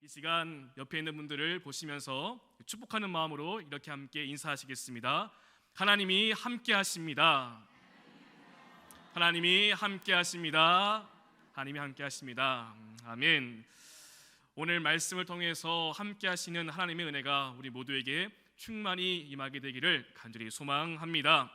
이 시간 옆에 있는 분들을 보시면서 축복하는 마음으로 이렇게 함께 인사하시겠습니다. 하나님이 함께 하십니다. 하나님이 함께 하십니다. 하나님이 함께 하십니다. 아멘. 오늘 말씀을 통해서 함께 하시는 하나님의 은혜가 우리 모두에게 충만히 임하게 되기를 간절히 소망합니다.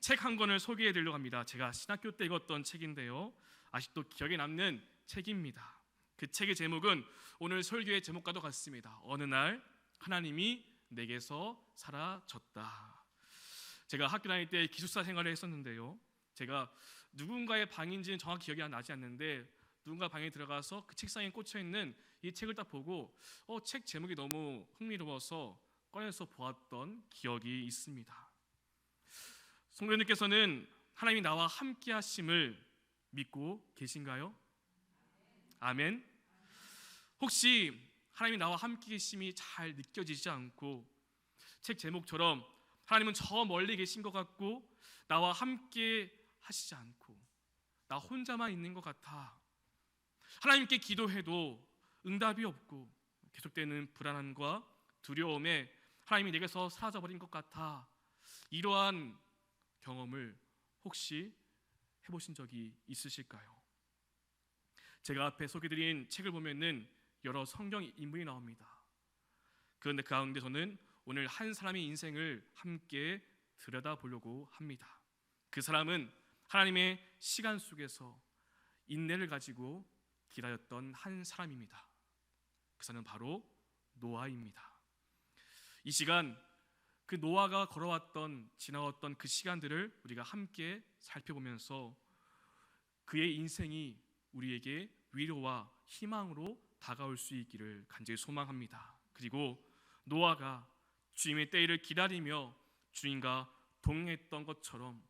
책 한 권을 소개해 드리려고 합니다. 제가 신학교 때 읽었던 책인데요, 아직도 기억에 남는 책입니다. 그 책의 제목은 오늘 설교의 제목과도 같습니다. 어느 날 하나님이 내게서 사라졌다. 제가 학교 다닐 때 기숙사 생활을 했었는데요, 제가 누군가의 방인지는 정확히 기억이 나지 않는데 누군가 방에 들어가서 그 책상에 꽂혀있는 이 책을 딱 보고 책 제목이 너무 흥미로워서 꺼내서 보았던 기억이 있습니다. 성도님께서는 하나님이 나와 함께 하심을 믿고 계신가요? 아멘. 혹시 하나님이 나와 함께 계심이 잘 느껴지지 않고 책 제목처럼 하나님은 저 멀리 계신 것 같고 나와 함께 하시지 않고 나 혼자만 있는 것 같아, 하나님께 기도해도 응답이 없고 계속되는 불안함과 두려움에 하나님이 내게서 사라져버린 것 같아, 이러한 경험을 혹시 해보신 적이 있으실까요? 제가 앞에 소개드린 책을 보면은 여러 성경 인물이 나옵니다. 그런데 그 가운데 저는 오늘 한 사람의 인생을 함께 들여다보려고 합니다. 그 사람은 하나님의 시간 속에서 인내를 가지고 기다렸던 한 사람입니다. 그 사람은 바로 노아입니다. 이 시간 그 노아가 걸어왔던 지나왔던 그 시간들을 우리가 함께 살펴보면서 그의 인생이 우리에게 위로와 희망으로 다가올 수 있기를 간절히 소망합니다. 그리고 노아가 주님의 때를 기다리며 주님과 동행했던 것처럼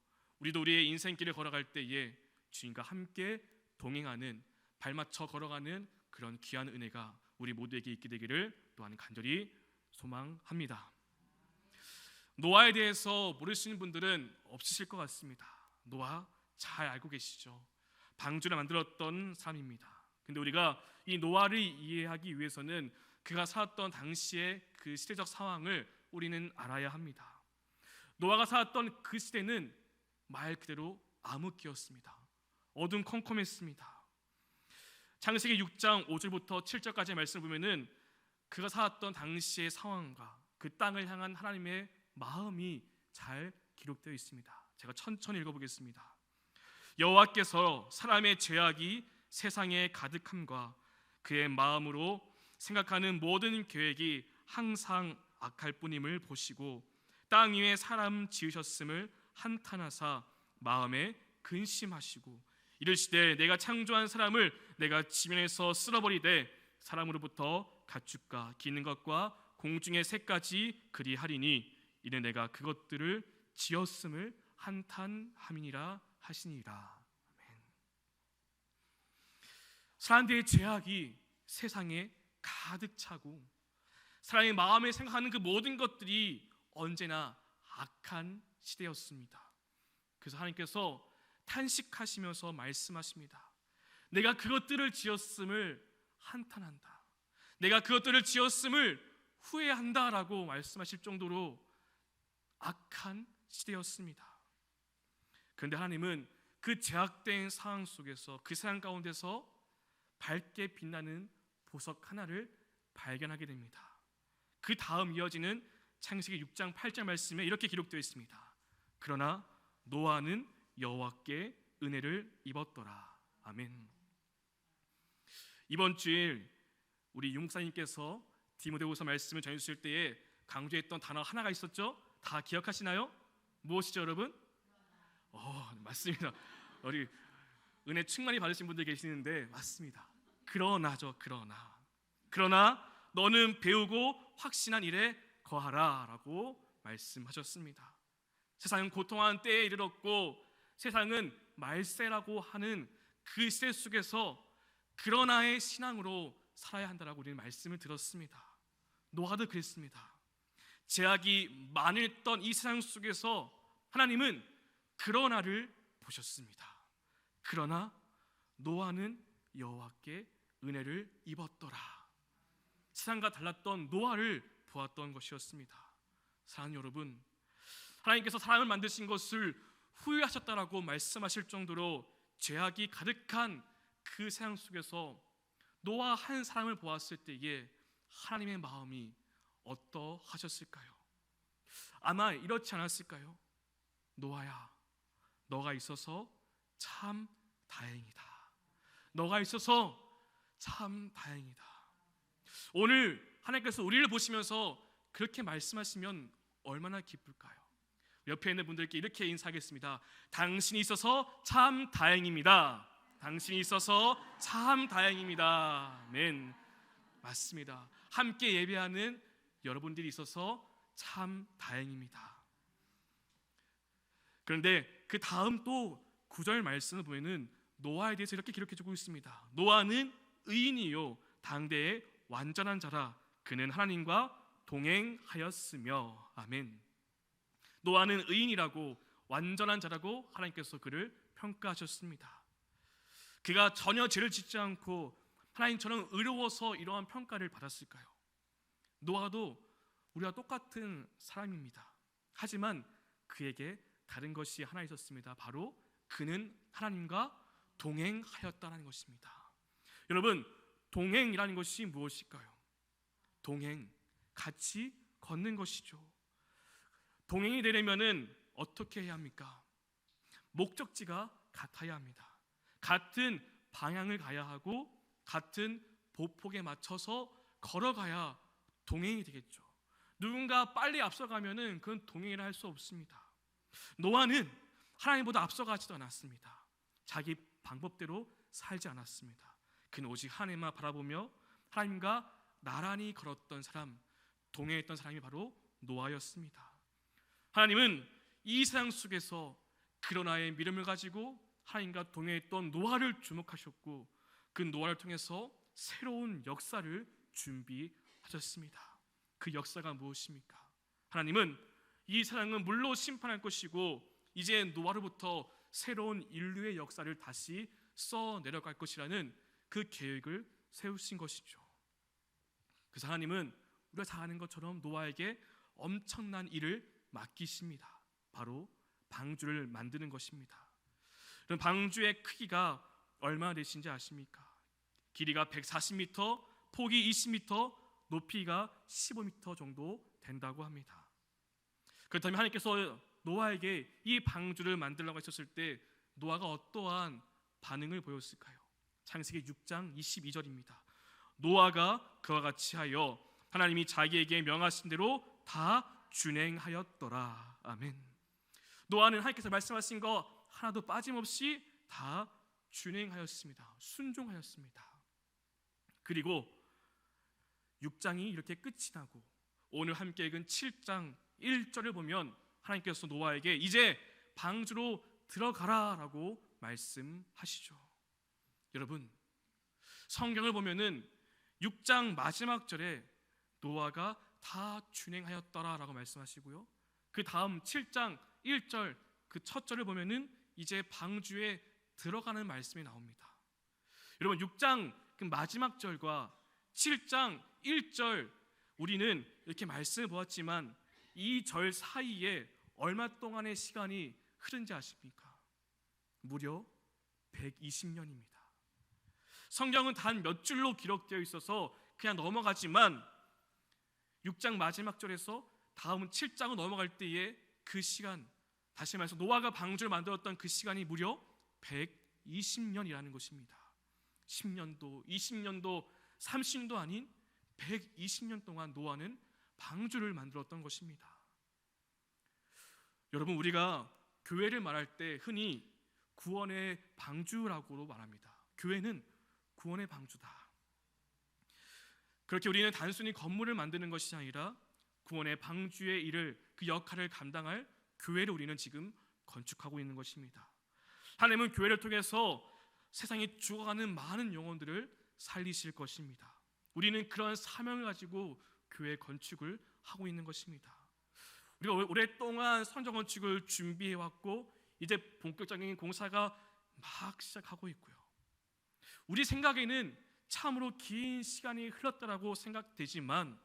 우리도 우리의 인생길을 걸어갈 때에 주님과 함께 동행하는, 발맞춰 걸어가는 그런 귀한 은혜가 우리 모두에게 있게 되기를 또한 간절히 소망합니다. 노아에 대해서 모르시는 분들은 없으실 것 같습니다. 노아 잘 알고 계시죠? 방주를 만들었던 사람입니다. 근데 우리가 이 노아를 이해하기 위해서는 그가 살았던 당시의 그 시대적 상황을 우리는 알아야 합니다. 노아가 살았던 그 시대는 말 그대로 암흑기였습니다. 어둠컴컴했습니다. 창세기 6장 5절부터 7절까지의 말씀을 보면은 그가 살았던 당시의 상황과 그 땅을 향한 하나님의 마음이 잘 기록되어 있습니다. 제가 천천히 읽어보겠습니다. 여호와께서 사람의 죄악이 세상에 가득함과 그의 마음으로 생각하는 모든 계획이 항상 악할 뿐임을 보시고 땅 위에 사람 지으셨음을 한탄하사 마음에 근심하시고 이르시되 내가 창조한 사람을 내가 지면에서 쓸어버리되 사람으로부터 가축과 기는 것과 공중의 새까지 그리하리니 이는 내가 그것들을 지었음을 한탄함이니라 하시니라. 아멘. 사람들의 죄악이 세상에 가득 차고 사람의 마음에 생각하는 그 모든 것들이 언제나 악한 시대였습니다. 그래서 하나님께서 탄식하시면서 말씀하십니다. 내가 그것들을 지었음을 한탄한다, 내가 그것들을 지었음을 후회한다라고 말씀하실 정도로 악한 시대였습니다. 그런데 하나님은 그 제약된 상황 속에서, 그 세상 가운데서 밝게 빛나는 보석 하나를 발견하게 됩니다. 그 다음 이어지는 창세기 6장 8절 말씀에 이렇게 기록되어 있습니다. 그러나 노아는 여호와께 은혜를 입었더라. 아멘. 이번 주일 우리 용사님께서 디모데후서 말씀을 전해주실 때에 강조했던 단어 하나가 있었죠? 다 기억하시나요? 무엇이죠, 여러분? 맞습니다. 우리 은혜 충만히 받으신 분들 계시는데 맞습니다. 그러나죠. 그러나 너는 배우고 확신한 일에 거하라 라고 말씀하셨습니다. 세상은 고통하는 때에 이르렀고 세상은 말세라고 하는 그 시대 속에서 그러나의 신앙으로 살아야 한다라고 우리는 말씀을 들었습니다. 노아도 그랬습니다. 제약이 많았던 이 세상 속에서 하나님은 그러나를 보셨습니다. 그러나 노아는 여호와께 은혜를 입었더라. 세상과 달랐던 노아를 보았던 것이었습니다. 사랑하는 여러분, 하나님께서 사람을 만드신 것을 후회하셨다라고 말씀하실 정도로 죄악이 가득한 그 세상 속에서 노아 한 사람을 보았을 때에 하나님의 마음이 어떠하셨을까요? 아마 이렇지 않았을까요? 노아야, 너가 있어서 참 다행이다. 너가 있어서 참 다행이다. 오늘 하나님께서 우리를 보시면서 그렇게 말씀하시면 얼마나 기쁠까요? 옆에 있는 분들께 이렇게 인사하겠습니다. 당신이 있어서 참 다행입니다. 당신이 있어서 참 다행입니다. 아멘. 맞습니다. 함께 예배하는 여러분들이 있어서 참 다행입니다. 그런데 그 다음 또 9절 말씀을 보면은 노아에 대해서 이렇게 기록해주고 있습니다. 노아는 의인이요 당대의 완전한 자라. 그는 하나님과 동행하였으며. 아멘. 노아는 의인이라고, 완전한 자라고 하나님께서 그를 평가하셨습니다. 그가 전혀 죄를 짓지 않고 하나님처럼 의로워서 이러한 평가를 받았을까요? 노아도 우리와 똑같은 사람입니다. 하지만 그에게 다른 것이 하나 있었습니다. 바로 그는 하나님과 동행하였다는 것입니다. 여러분, 동행이라는 것이 무엇일까요? 동행, 같이 걷는 것이죠. 동행이 되려면은 어떻게 해야 합니까? 목적지가 같아야 합니다. 같은 방향을 가야 하고 같은 보폭에 맞춰서 걸어가야 동행이 되겠죠. 누군가 빨리 앞서가면은 그건 동행이라 할 수 없습니다. 노아는 하나님보다 앞서가지도 않았습니다. 자기 방법대로 살지 않았습니다. 그는 오직 하나님만 바라보며 하나님과 나란히 걸었던 사람, 동행했던 사람이 바로 노아였습니다. 하나님은 이 세상 속에서 그러나의 믿음을 가지고 하나님과 동행했던 노아를 주목하셨고 그 노아를 통해서 새로운 역사를 준비하셨습니다. 그 역사가 무엇입니까? 하나님은 이 세상을 물로 심판할 것이고 이제 노아로부터 새로운 인류의 역사를 다시 써 내려갈 것이라는 그 계획을 세우신 것이죠. 그래서 하나님은 우리가 잘 아는 것처럼 노아에게 엄청난 일을 맡기십니다. 바로 방주를 만드는 것입니다. 그럼 방주의 크기가 얼마나 되신지 아십니까? 길이가 140m, 폭이 20m, 높이가 15m 정도 된다고 합니다. 그렇다면 하나님께서 노아에게 이 방주를 만들라고 하셨을 때 노아가 어떠한 반응을 보였을까요? 창세기 6장 22절입니다. 노아가 그와 같이 하여 하나님이 자기에게 명하신 대로 다 준행하였더라. 아멘. 노아는 하나님께서 말씀하신 거 하나도 빠짐없이 다 준행하였습니다. 순종하였습니다. 그리고 6장이 이렇게 끝이 나고 오늘 함께 읽은 7장 1절을 보면 하나님께서 노아에게 이제 방주로 들어가라라고 말씀하시죠. 여러분, 성경을 보면은 6장 마지막 절에 노아가 다 준행하였더라라고 말씀하시고요. 그 다음 7장 1절 그 첫 절을 보면은 이제 방주에 들어가는 말씀이 나옵니다. 여러분, 6장 그 마지막 절과 7장 1절 우리는 이렇게 말씀을 보았지만 이 절 사이에 얼마 동안의 시간이 흐른지 아십니까? 무려 120년입니다. 성경은 단 몇 줄로 기록되어 있어서 그냥 넘어가지만 6장 마지막 절에서 다음 7장을 넘어갈 때에 그 시간, 다시 말해서 노아가 방주를 만들었던 그 시간이 무려 120년이라는 것입니다. 10년도, 20년도, 30년도 아닌 120년 동안 노아는 방주를 만들었던 것입니다. 여러분, 우리가 교회를 말할 때 흔히 구원의 방주라고 말합니다. 교회는 구원의 방주다. 그렇게 우리는 단순히 건물을 만드는 것이 아니라 구원의 방주의 일을, 그 역할을 감당할 교회를 우리는 지금 건축하고 있는 것입니다. 하나님은 교회를 통해서 세상에 죽어가는 많은 영혼들을 살리실 것입니다. 우리는 그런 사명을 가지고 교회 건축을 하고 있는 것입니다. 우리가 오랫동안 성전 건축을 준비해왔고 이제 본격적인 공사가 막 시작하고 있고요. 우리 생각에는 참으로 긴 시간이 흘렀다라고 생각되지만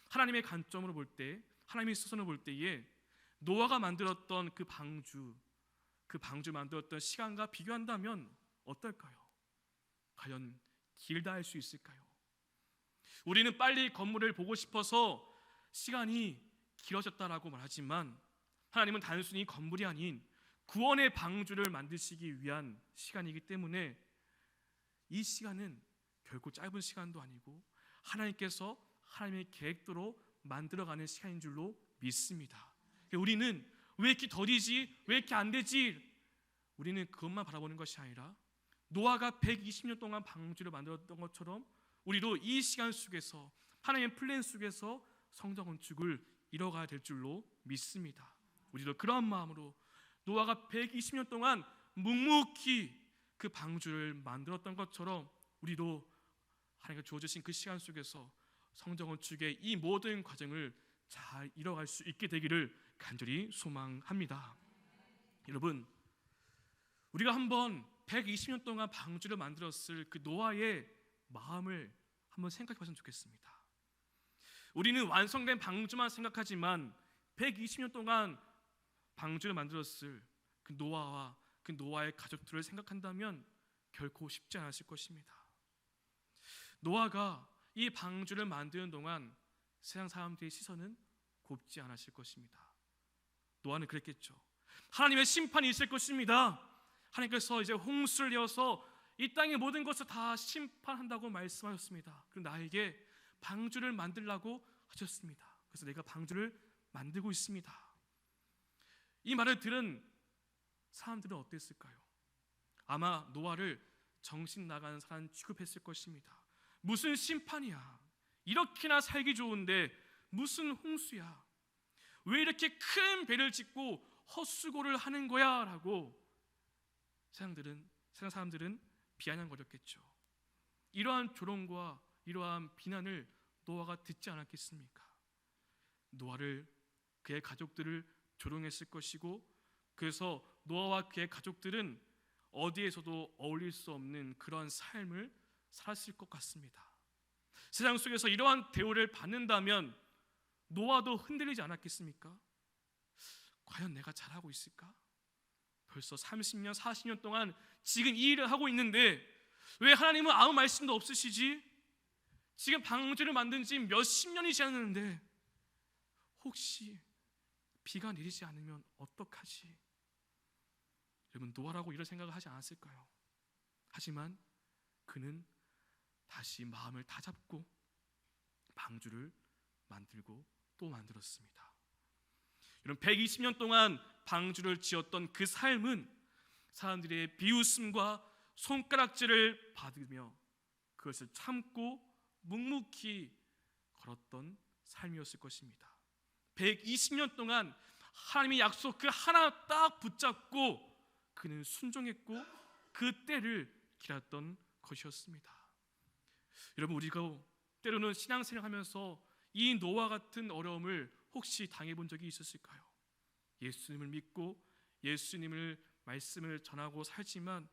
하나님의 관점으로 볼 때, 하나님의 시선으로 볼 때에 노아가 만들었던 그 방주 만들었던 시간과 비교한다면 어떨까요? 과연 길다 할 수 있을까요? 우리는 빨리 건물을 보고 싶어서 시간이 길어졌다라고 말하지만 하나님은 단순히 건물이 아닌 구원의 방주를 만드시기 위한 시간이기 때문에 이 시간은 결코 짧은 시간도 아니고 하나님께서 하나님의 계획대로 만들어가는 시간인 줄로 믿습니다. 우리는 왜 이렇게 더디지? 왜 이렇게 안 되지? 우리는 그것만 바라보는 것이 아니라 노아가 120년 동안 방주를 만들었던 것처럼 우리도 이 시간 속에서 하나님의 플랜 속에서 성전 건축을 이뤄가야 될 줄로 믿습니다. 우리도 그런 마음으로 노아가 120년 동안 묵묵히 그 방주를 만들었던 것처럼 우리도 하나님께 주어주신 그 시간 속에서 성전 건축의 이 모든 과정을 잘 이뤄갈 수 있게 되기를 간절히 소망합니다. 여러분, 우리가 한번 120년 동안 방주를 만들었을 그 노아의 마음을 한번 생각해 봤으면 좋겠습니다. 우리는 완성된 방주만 생각하지만 120년 동안 방주를 만들었을 그 노아와 그 노아의 가족들을 생각한다면 결코 쉽지 않았을 것입니다. 노아가 이 방주를 만드는 동안 세상 사람들의 시선은 곱지 않았을 것입니다. 노아는 그랬겠죠. 하나님의 심판이 있을 것입니다. 하나님께서 이제 홍수를 내어서 이 땅의 모든 것을 다 심판한다고 말씀하셨습니다. 그리고 나에게 방주를 만들라고 하셨습니다. 그래서 내가 방주를 만들고 있습니다. 이 말을 들은 사람들은 어땠을까요? 아마 노아를 정신 나간 사람 취급했을 것입니다. 무슨 심판이야? 이렇게나 살기 좋은데 무슨 홍수야? 왜 이렇게 큰 배를 짓고 헛수고를 하는 거야? 라고 세상 사람들은 비아냥거렸겠죠. 이러한 조롱과 이러한 비난을 노아가 듣지 않았겠습니까? 노아를, 그의 가족들을 조롱했을 것이고, 그래서 노아와 그의 가족들은 어디에서도 어울릴 수 없는 그러한 삶을 살았을 것 같습니다. 세상 속에서 이러한 대우를 받는다면 노아도 흔들리지 않았겠습니까? 과연 내가 잘하고 있을까? 벌써 30년, 40년 동안 지금 이 일을 하고 있는데 왜 하나님은 아무 말씀도 없으시지? 지금 방주를 만든 지 몇십 년이 지났는데 혹시 비가 내리지 않으면 어떡하지? 여러분, 노아라고 이런 생각을 하지 않았을까요? 하지만 그는 다시 마음을 다잡고 방주를 만들고 또 만들었습니다. 여러분, 120년 동안 방주를 지었던 그 삶은 사람들의 비웃음과 손가락질을 받으며 그것을 참고 묵묵히 걸었던 삶이었을 것입니다. 120년 동안 하나님의 약속 그 하나 딱 붙잡고 그는 순종했고 그 때를 기다렸던 것이었습니다. 여러분, 우리가 때로는 신앙생활하면서 이 노아 같은 어려움을 혹시 당해본 적이 있었을까요? 예수님을 믿고 예수님을 말씀을 전하고 살지만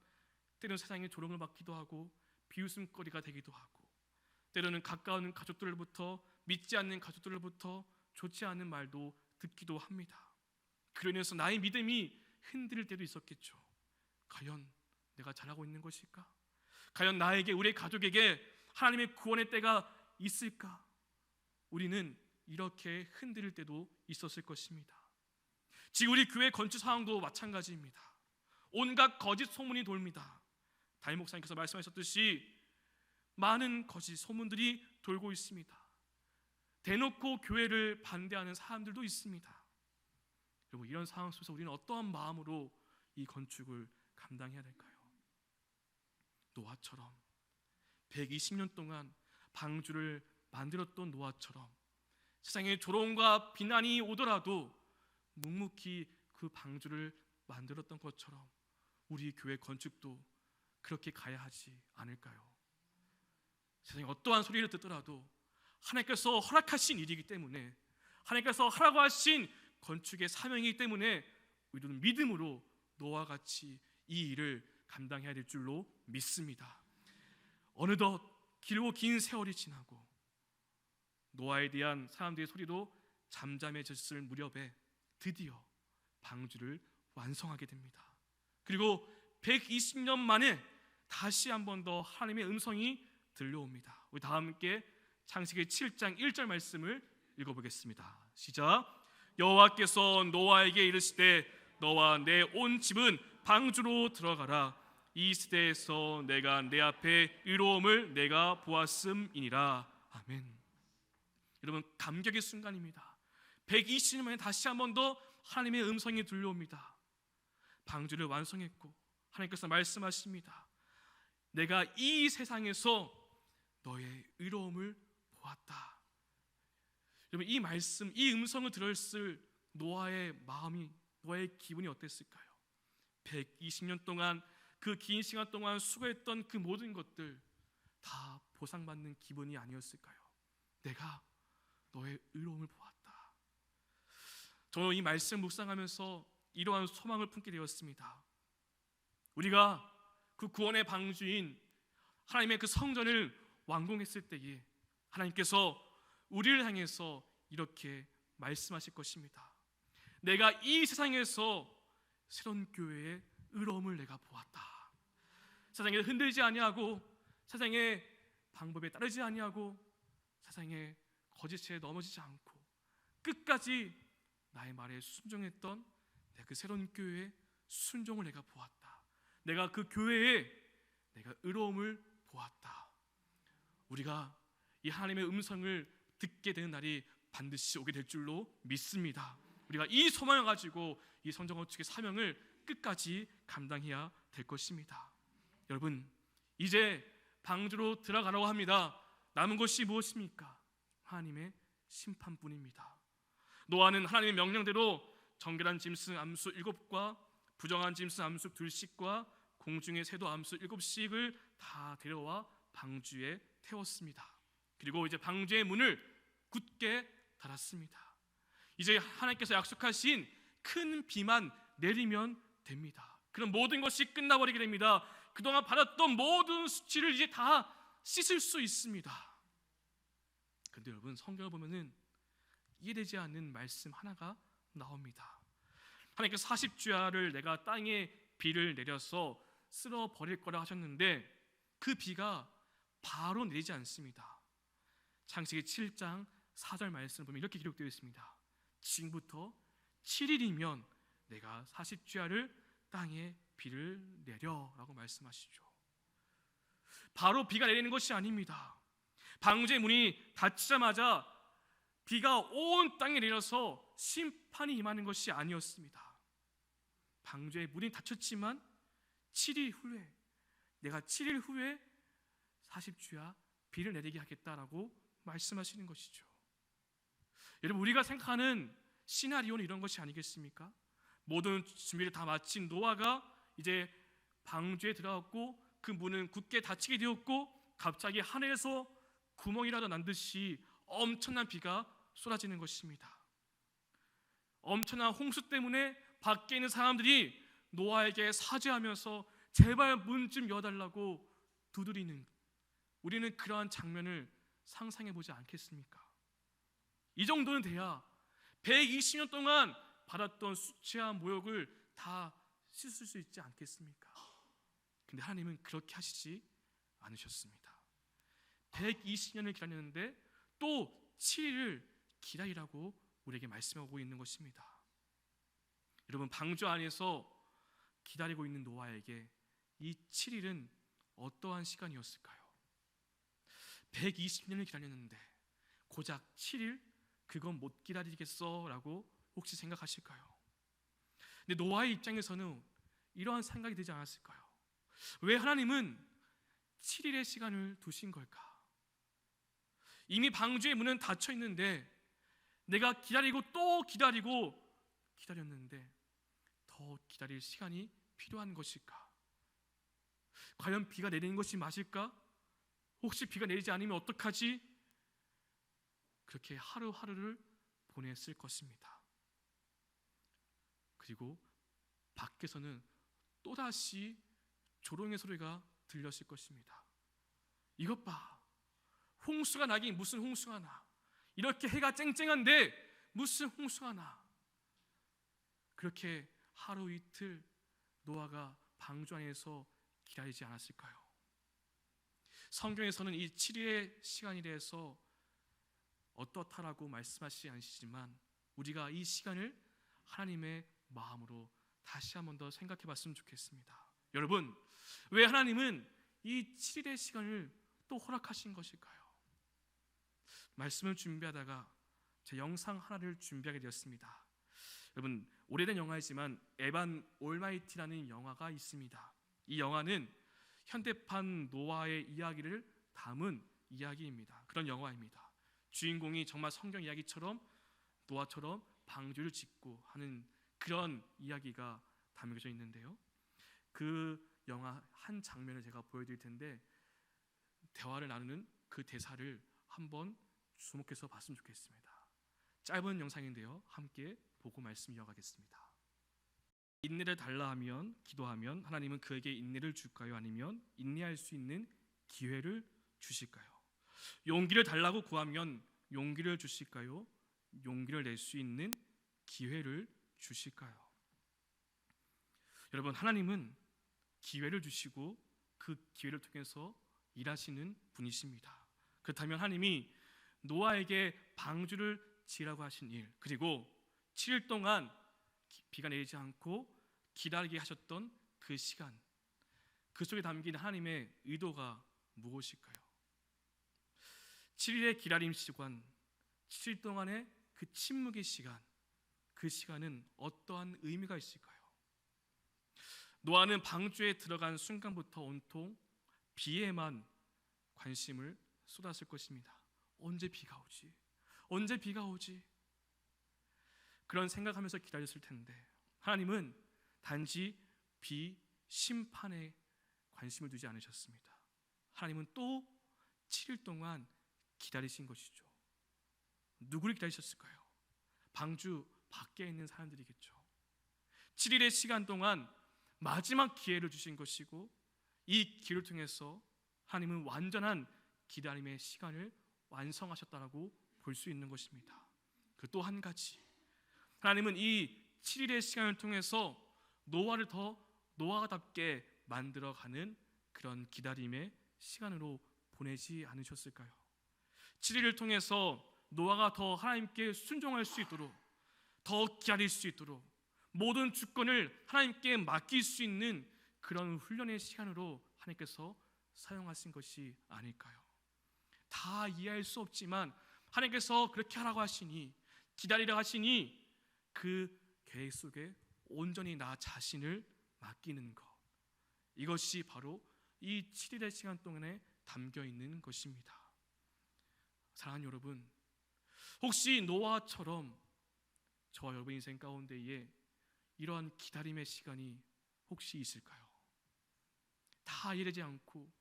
때로는 세상에 조롱을 받기도 하고 비웃음거리가 되기도 하고, 때로는 가까운 가족들로부터, 믿지 않는 가족들로부터 좋지 않은 말도 듣기도 합니다. 그로 인해서 나의 믿음이 흔들릴 때도 있었겠죠. 과연 내가 잘하고 있는 것일까? 과연 나에게, 우리 가족에게 하나님의 구원의 때가 있을까? 우리는 이렇게 흔들릴 때도 있었을 것입니다. 지금 우리 교회 건축 상황도 마찬가지입니다. 온갖 거짓 소문이 돌립니다. 담임 목사님께서 말씀하셨듯이 많은 거짓 소문들이 돌고 있습니다. 대놓고 교회를 반대하는 사람들도 있습니다. 여러분, 이런 상황 속에서 우리는 어떠한 마음으로 이 건축을 감당해야 될까요? 노아처럼 120년 동안 방주를 만들었던 노아처럼 세상에 조롱과 비난이 오더라도 묵묵히 그 방주를 만들었던 것처럼 우리 교회 건축도 그렇게 가야 하지 않을까요? 세상에 어떠한 소리를 듣더라도 하나님께서 허락하신 일이기 때문에, 하나님께서 하라고 하신 건축의 사명이기 때문에 우리는 믿음으로 노아와 같이 이 일을 감당해야 될 줄로 믿습니다. 어느덧 길고 긴 세월이 지나고 노아에 대한 사람들의 소리도 잠잠해졌을 무렵에 드디어 방주를 완성하게 됩니다. 그리고 120년 만에 다시 한 번 더 하나님의 음성이 들려옵니다. 우리 다 함께 창세기 7장 1절 말씀을 읽어보겠습니다. 시작. 여호와께서 노아에게 이르시되 너와 내 온 집은 방주로 들어가라. 이 시대에서 내가 내 앞에 의로움을 내가 보았음이니라. 아멘. 여러분, 감격의 순간입니다. 120년 만에 다시 한 번 더 하나님의 음성이 들려옵니다. 방주를 완성했고 하나님께서 말씀하십니다. 내가 이 세상에서 너의 의로움을 보았다. 여러분, 이 말씀, 이 음성을 들었을 노아의 마음이, 노아의 기분이 어땠을까요? 120년 동안, 그 긴 시간 동안 수고했던 그 모든 것들 다 보상받는 기분이 아니었을까요? 내가 너의 의로움을 보았다. 저는 이 말씀 묵상하면서 이러한 소망을 품게 되었습니다. 우리가 그 구원의 방주인 하나님의 그 성전을 완공했을 때에 하나님께서 우리를 향해서 이렇게 말씀하실 것입니다. 내가 이 세상에서 새로운 교회의 의로움을 내가 보았다. 세상에 흔들지 아니하고, 세상의 방법에 따르지 아니하고, 세상의 거짓에 넘어지지 않고 끝까지 나의 말에 순종했던 그 새로운 교회의 순종을 내가 보았다. 내가 그 교회에 내가 의로움을 보았다. 우리가 이 하나님의 음성을 듣게 되는 날이 반드시 오게 될 줄로 믿습니다. 우리가 이 소망을 가지고 이 성전 건축의 사명을 끝까지 감당해야 될 것입니다. 여러분, 이제 방주로 들어가라고 합니다. 남은 것이 무엇입니까? 하나님의 심판뿐입니다. 노아는 하나님의 명령대로 정결한 짐승 암수 7과 부정한 짐승 암수 2씩과 공중의 새도 암수 7씩을 다 데려와 방주에 태웠습니다. 그리고 이제 방주의 문을 굳게 닫았습니다. 이제 하나님께서 약속하신 큰 비만 내리면 됩니다. 그럼 모든 것이 끝나버리게 됩니다. 그동안 받았던 모든 수치를 이제 다 씻을 수 있습니다. 그런데 여러분, 성경을 보면은 이해되지 않는 말씀 하나가 나옵니다. 하나님께서 40주야를 내가 땅에 비를 내려서 쓸어 버릴 거라 하셨는데 그 비가 바로 내리지 않습니다. 창세기 7장 4절 말씀을 보면 이렇게 기록되어 있습니다. 지금부터 7일이면 내가 40주야를 땅에 비를 내려라고 말씀하시죠. 바로 비가 내리는 것이 아닙니다. 방주의 문이 닫히자마자 비가 온 땅에 내려서 심판이 임하는 것이 아니었습니다. 방주의 문이 닫혔지만 7일 후에, 내가 7일 후에 40주야 비를 내리게 하겠다라고 말씀하시는 것이죠. 여러분, 우리가 생각하는 시나리오는 이런 것이 아니겠습니까? 모든 준비를 다 마친 노아가 이제 방주에 들어갔고 그 문은 굳게 닫히게 되었고 갑자기 하늘에서 구멍이라도 난 듯이 엄청난 비가 쏟아지는 것입니다. 엄청난 홍수 때문에 밖에 있는 사람들이 노아에게 사죄하면서 제발 문 좀 열어달라고 두드리는, 우리는 그러한 장면을 상상해 보지 않겠습니까? 이 정도는 돼야 120년 동안 받았던 수치와 모욕을 다 씻을 수 있지 않겠습니까? 근데 하나님은 그렇게 하시지 않으셨습니다. 120년을 기다렸는데 또 7일을 기다리라고 우리에게 말씀하고 있는 것입니다. 여러분, 방주 안에서 기다리고 있는 노아에게 이 7일은 어떠한 시간이었을까요? 120년을 기다렸는데 고작 7일? 그건 못 기다리겠어 라고 혹시 생각하실까요? 근데 노아의 입장에서는 이러한 생각이 되지 않았을까요? 왜 하나님은 7일의 시간을 두신 걸까? 이미 방주의 문은 닫혀 있는데 내가 기다리고 또 기다리고 기다렸는데 더 기다릴 시간이 필요한 것일까? 과연 비가 내리는 것이 맞을까? 혹시 비가 내리지 않으면 어떡하지? 그렇게 하루하루를 보냈을 것입니다. 그리고 밖에서는 또다시 조롱의 소리가 들렸을 것입니다. 이것 봐, 홍수가 나긴 무슨 홍수가 나. 이렇게 해가 쨍쨍한데 무슨 홍수가 나. 그렇게 하루 이틀 노아가 방주 안에서 기다리지 않았을까요? 성경에서는 이 7일의 시간에 대해서 어떻다라고 말씀하시지 않으시지만 우리가 이 시간을 하나님의 마음으로 다시 한 번 더 생각해 봤으면 좋겠습니다. 여러분, 왜 하나님은 이 7일의 시간을 또 허락하신 것일까요? 말씀을 준비하다가 제 영상 하나를 준비하게 되었습니다. 여러분, 오래된 영화이지만 에반 올마이티라는 영화가 있습니다. 이 영화는 현대판 노아의 이야기를 담은 이야기입니다. 그런 영화입니다. 주인공이 정말 성경 이야기처럼 노아처럼 방주를 짓고 하는 그런 이야기가 담겨져 있는데요. 그 영화 한 장면을 제가 보여드릴 텐데 대화를 나누는 그 대사를 한번 주목해서 봤으면 좋겠습니다. 짧은 영상인데요. 함께 보고 말씀 이어가겠습니다. 인내를 달라 하면, 기도하면 하나님은 그에게 인내를 줄까요? 아니면 인내할 수 있는 기회를 주실까요? 용기를 달라고 구하면 용기를 주실까요? 용기를 낼 수 있는 기회를 주실까요? 여러분, 하나님은 기회를 주시고 그 기회를 통해서 일하시는 분이십니다. 그렇다면 하나님이 노아에게 방주를 지으라고 하신 일, 그리고 7일 동안 비가 내리지 않고 기다리게 하셨던 그 시간, 그 속에 담긴 하나님의 의도가 무엇일까요? 7일의 기다림 시간, 7일 동안의 그 침묵의 시간, 그 시간은 어떠한 의미가 있을까요? 노아는 방주에 들어간 순간부터 온통 비에만 관심을 쏟았을 것입니다. 언제 비가 오지? 언제 비가 오지? 그런 생각하면서 기다렸을 텐데 하나님은 단지 비 심판에 관심을 두지 않으셨습니다. 하나님은 또 7일 동안 기다리신 것이죠. 누구를 기다리셨을까요? 방주 밖에 있는 사람들이겠죠. 7일의 시간 동안 마지막 기회를 주신 것이고 이 기회를 통해서 하나님은 완전한 기다림의 시간을 완성하셨다라고 볼 수 있는 것입니다. 그 또 한 가지, 하나님은 이 7일의 시간을 통해서 노아를 더 노아답게 만들어가는 그런 기다림의 시간으로 보내지 않으셨을까요? 7일을 통해서 노아가 더 하나님께 순종할 수 있도록, 더 기다릴 수 있도록, 모든 주권을 하나님께 맡길 수 있는 그런 훈련의 시간으로 하나님께서 사용하신 것이 아닐까요? 다 이해할 수 없지만 하나님께서 그렇게 하라고 하시니, 기다리라 하시니 그 계획 속에 온전히 나 자신을 맡기는 것, 이것이 바로 이 7일의 시간 동안에 담겨 있는 것입니다. 사랑하는 여러분, 혹시 노아처럼 저와 여러분 인생 가운데에 이러한 기다림의 시간이 혹시 있을까요? 다 이해되지 않고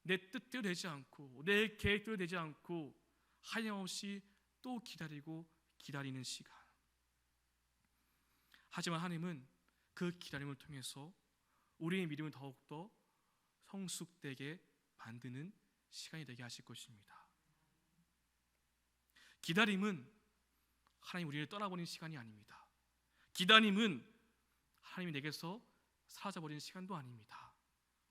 내 뜻대로 되지 않고 내 계획대로 되지 않고 하염없이 또 기다리고 기다리는 시간. 하지만 하나님은 그 기다림을 통해서 우리의 믿음을 더욱더 성숙되게 만드는 시간이 되게 하실 것입니다. 기다림은 하나님 우리를 떠나버린 시간이 아닙니다. 기다림은 하나님이 내게서 사라져버리는 시간도 아닙니다.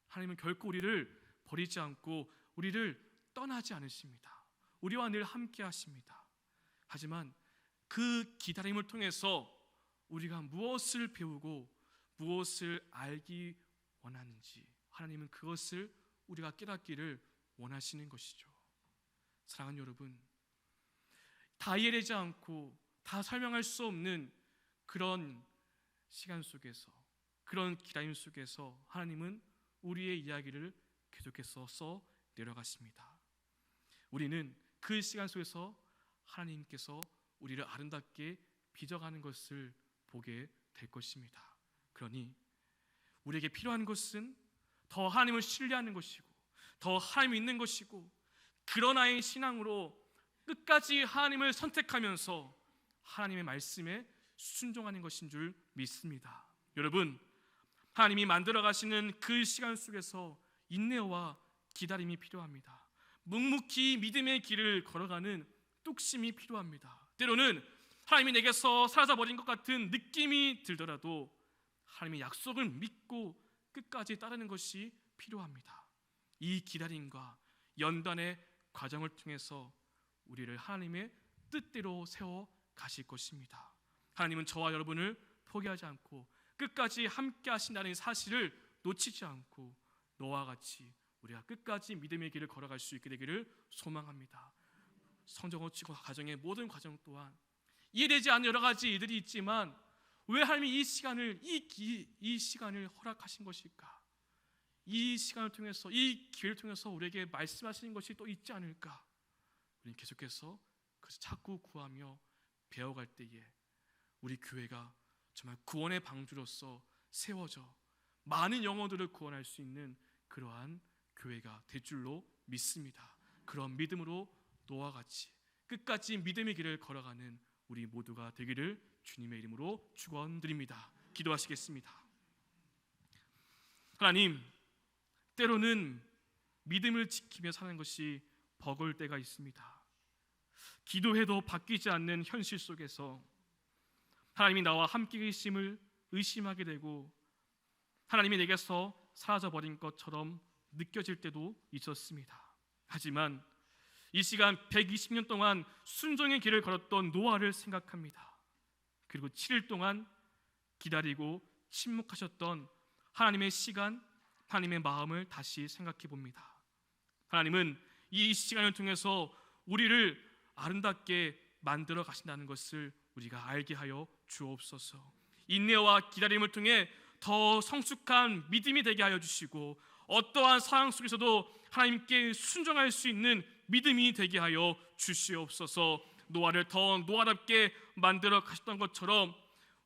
하나님은 결코 우리를 버리지 않고 우리를 떠나지 않으십니다. 우리와 늘 함께 하십니다. 하지만 그 기다림을 통해서 우리가 무엇을 배우고 무엇을 알기 원하는지 하나님은 그것을 우리가 깨닫기를 원하시는 것이죠. 사랑하는 여러분, 다 이해되지 않고 다 설명할 수 없는 그런 시간 속에서, 그런 기다림 속에서 하나님은 우리의 이야기를 계속해서 써 내려가십니다. 우리는 그 시간 속에서 하나님께서 우리를 아름답게 빚어가는 것을 보게 될 것입니다. 그러니 우리에게 필요한 것은 더 하나님을 신뢰하는 것이고 더 하나님을 믿는 것이고, 그러나의 신앙으로 끝까지 하나님을 선택하면서 하나님의 말씀에 순종하는 것인 줄 믿습니다. 여러분, 하나님이 만들어 가시는 그 시간 속에서 인내와 기다림이 필요합니다. 묵묵히 믿음의 길을 걸어가는 뚝심이 필요합니다. 때로는 하나님이 내게서 사라져버린 것 같은 느낌이 들더라도 하나님의 약속을 믿고 끝까지 따르는 것이 필요합니다. 이 기다림과 연단의 과정을 통해서 우리를 하나님의 뜻대로 세워 가실 것입니다. 하나님은 저와 여러분을 포기하지 않고 끝까지 함께 하신다는 사실을 놓치지 않고 너와 같이 우리가 끝까지 믿음의 길을 걸어갈 수 있게 되기를 소망합니다. 성정어치고 가정의 모든 과정 또한 이해되지 않는 여러 가지 일들이 있지만 왜 하나님이 이 시간을 허락하신 것일까? 이 시간을 통해서, 이 기회를 통해서 우리에게 말씀하시는 것이 또 있지 않을까? 우리는 계속해서 그것을 찾고 구하며 배워갈 때에 우리 교회가 정말 구원의 방주로서 세워져 많은 영혼들을 구원할 수 있는 그러한 교회가 될 줄로 믿습니다. 그런 믿음으로 너와 같이 끝까지 믿음의 길을 걸어가는 우리 모두가 되기를 주님의 이름으로 축원드립니다. 기도하시겠습니다. 하나님, 때로는 믿음을 지키며 사는 것이 버거울 때가 있습니다. 기도해도 바뀌지 않는 현실 속에서 하나님이 나와 함께 계심을 의심하게 되고 하나님이 내게서 사라져버린 것처럼 느껴질 때도 있었습니다. 하지만 이 시간 120년 동안 순종의 길을 걸었던 노아를 생각합니다. 그리고 7일 동안 기다리고 침묵하셨던 하나님의 시간, 하나님의 마음을 다시 생각해 봅니다. 하나님은 이 시간을 통해서 우리를 아름답게 만들어 가신다는 것을 우리가 알게 하여 주옵소서. 인내와 기다림을 통해 더 성숙한 믿음이 되게 하여 주시고 어떠한 상황 속에서도 하나님께 순종할 수 있는 믿음이 되게 하여 주시옵소서. 노아를 더 노아답게 만들어 가셨던 것처럼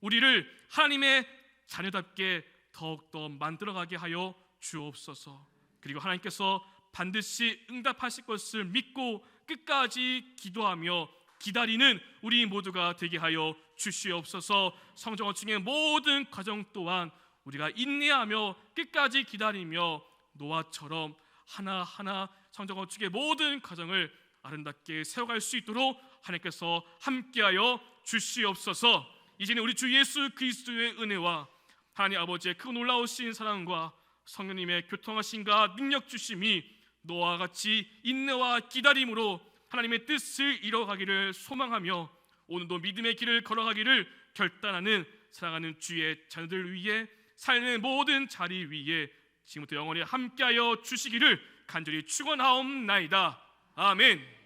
우리를 하나님의 자녀답게 더욱더 만들어가게 하여 주옵소서. 그리고 하나님께서 반드시 응답하실 것을 믿고 끝까지 기도하며 기다리는 우리 모두가 되게 하여 주시옵소서. 성경어 중의 모든 과정 또한 우리가 인내하며 끝까지 기다리며 노아처럼 하나하나 성경어 중의 모든 과정을 아름답게 세워갈 수 있도록 하나님께서 함께하여 주시옵소서. 이제는 우리 주 예수 그리스도의 은혜와 하나님 아버지의 그 놀라우신 사랑과 성령님의 교통하심과 능력 주심이 노아와 같이 인내와 기다림으로 하나님의 뜻을 이뤄가기를 소망하며 오늘도 믿음의 길을 걸어가기를 결단하는 사랑하는 주의 자녀들 위해 삶의 모든 자리 위에 지금부터 영원히 함께하여 주시기를 간절히 축원하옵나이다. 아멘.